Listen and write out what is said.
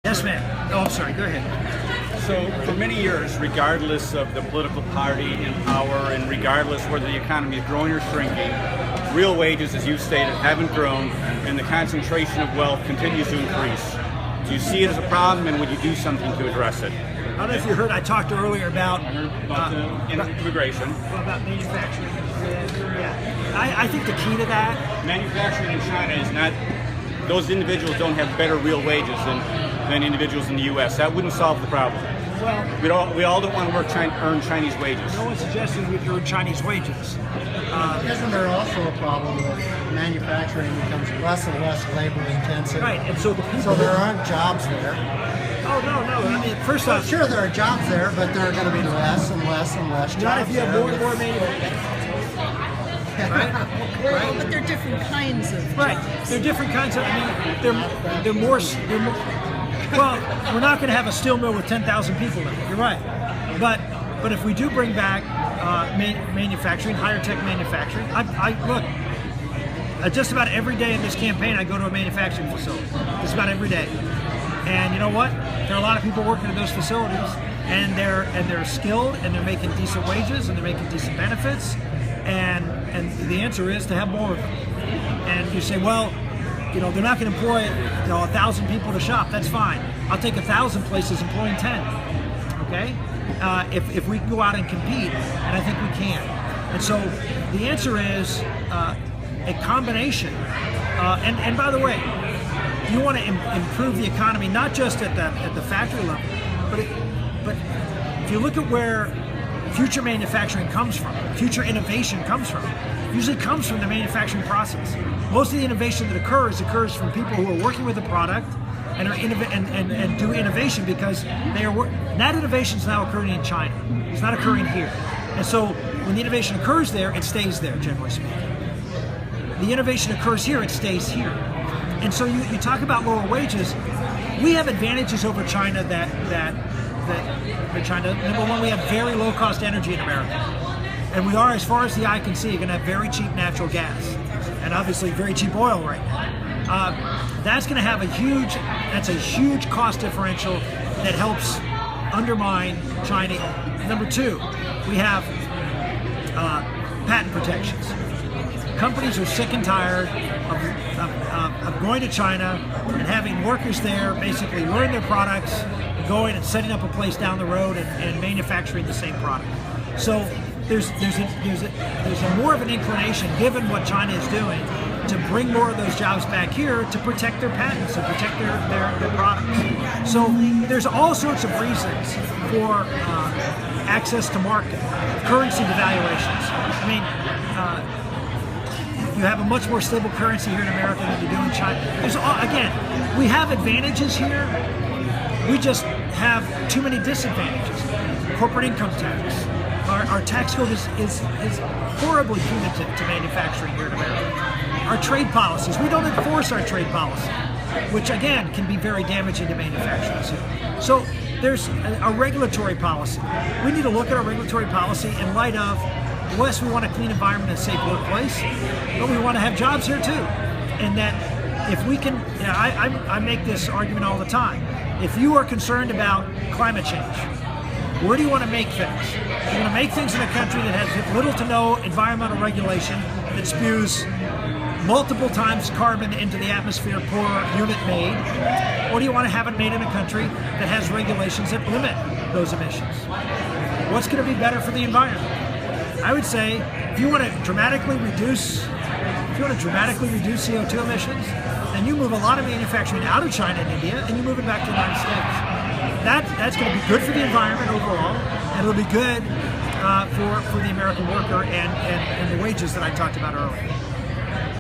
Yes, ma'am. Oh, I'm sorry. Go ahead. So for many years, regardless of the political party in power and regardless whether the economy is growing or shrinking, real wages, as you stated, haven't grown and the concentration of wealth continues to increase. Do you see it as a problem, and would you do something to address it? I don't know if you heard, I talked earlier about immigration. About manufacturing. Yeah. I think the key to that... Manufacturing in China is not... Those individuals don't have better real wages than individuals in the U.S. That wouldn't solve the problem. Well, we all don't want to earn Chinese wages. No one's suggesting we earn Chinese wages. Isn't there also a problem with manufacturing becomes less and less labor intensive? Right, and so there aren't jobs there. Oh, no. I mean, first off... Sure, there are jobs there, but there are going to be less and less and less jobs. Not if you have more and more manufacturing. Well, but they're different kinds of jobs. Right, they're different kinds of... I mean, they're more... Well, we're not going to have a steel mill with 10,000 people in it. You're right. But if we do bring back manufacturing, higher tech manufacturing, I look, just about every day in this campaign, I go to a manufacturing facility. Just about every day. And you know what? There are a lot of people working in those facilities, and they're skilled, and they're making decent wages, and they're making decent benefits, and the answer is to have more of them. And you say, well, you know, they're not going to employ 1,000 people to shop. That's fine. I'll take 1,000 places employing 10. Okay, if we can go out and compete, and I think we can. And so the answer is a combination. And by the way, you want to improve the economy not just at the factory level, but if you look at where future manufacturing comes from, future innovation comes from, usually comes from the manufacturing process. Most of the innovation that occurs from people who are working with the product and and do innovation because they are that innovation is now occurring in China. It's not occurring here. And so when the innovation occurs there, it stays there, generally speaking. The innovation occurs here, it stays here. And so you talk about lower wages. We have advantages over China that China. Number one, we have very low cost energy in America. And we are, as far as the eye can see, going to have very cheap natural gas. And obviously very cheap oil right now. That's going to have a huge cost differential that helps undermine China. Number two, we have patent protections. Companies are sick and tired of going to China and having workers there basically learn their products, going and setting up a place down the road and manufacturing the same product. So there's a more of an inclination, given what China is doing, to bring more of those jobs back here to protect their patents and protect their products. So there's all sorts of reasons for access to market, currency devaluations. I mean, you have a much more stable currency here in America than you do in China. Again, we have advantages here. We just have too many disadvantages. Corporate income tax. Our tax code is horribly punitive to manufacturing here in America. Our trade policies, we don't enforce our trade policy, which again can be very damaging to manufacturers here. So there's a regulatory policy. We need to look at our regulatory policy in light of, yes, we want a clean environment and a safe workplace, but we want to have jobs here too. And that if we can, I make this argument all the time. If you are concerned about climate change, where do you want to make things? You want to make things in a country that has little to no environmental regulation, that spews multiple times carbon into the atmosphere per unit made, or do you want to have it made in a country that has regulations that limit those emissions? What's going to be better for the environment? I would say if you want to dramatically reduce CO2 emissions, then you move a lot of manufacturing out of China and India, and you move it back to the United States. That's going to be good for the environment overall, and it'll be good for the American worker and the wages that I talked about earlier.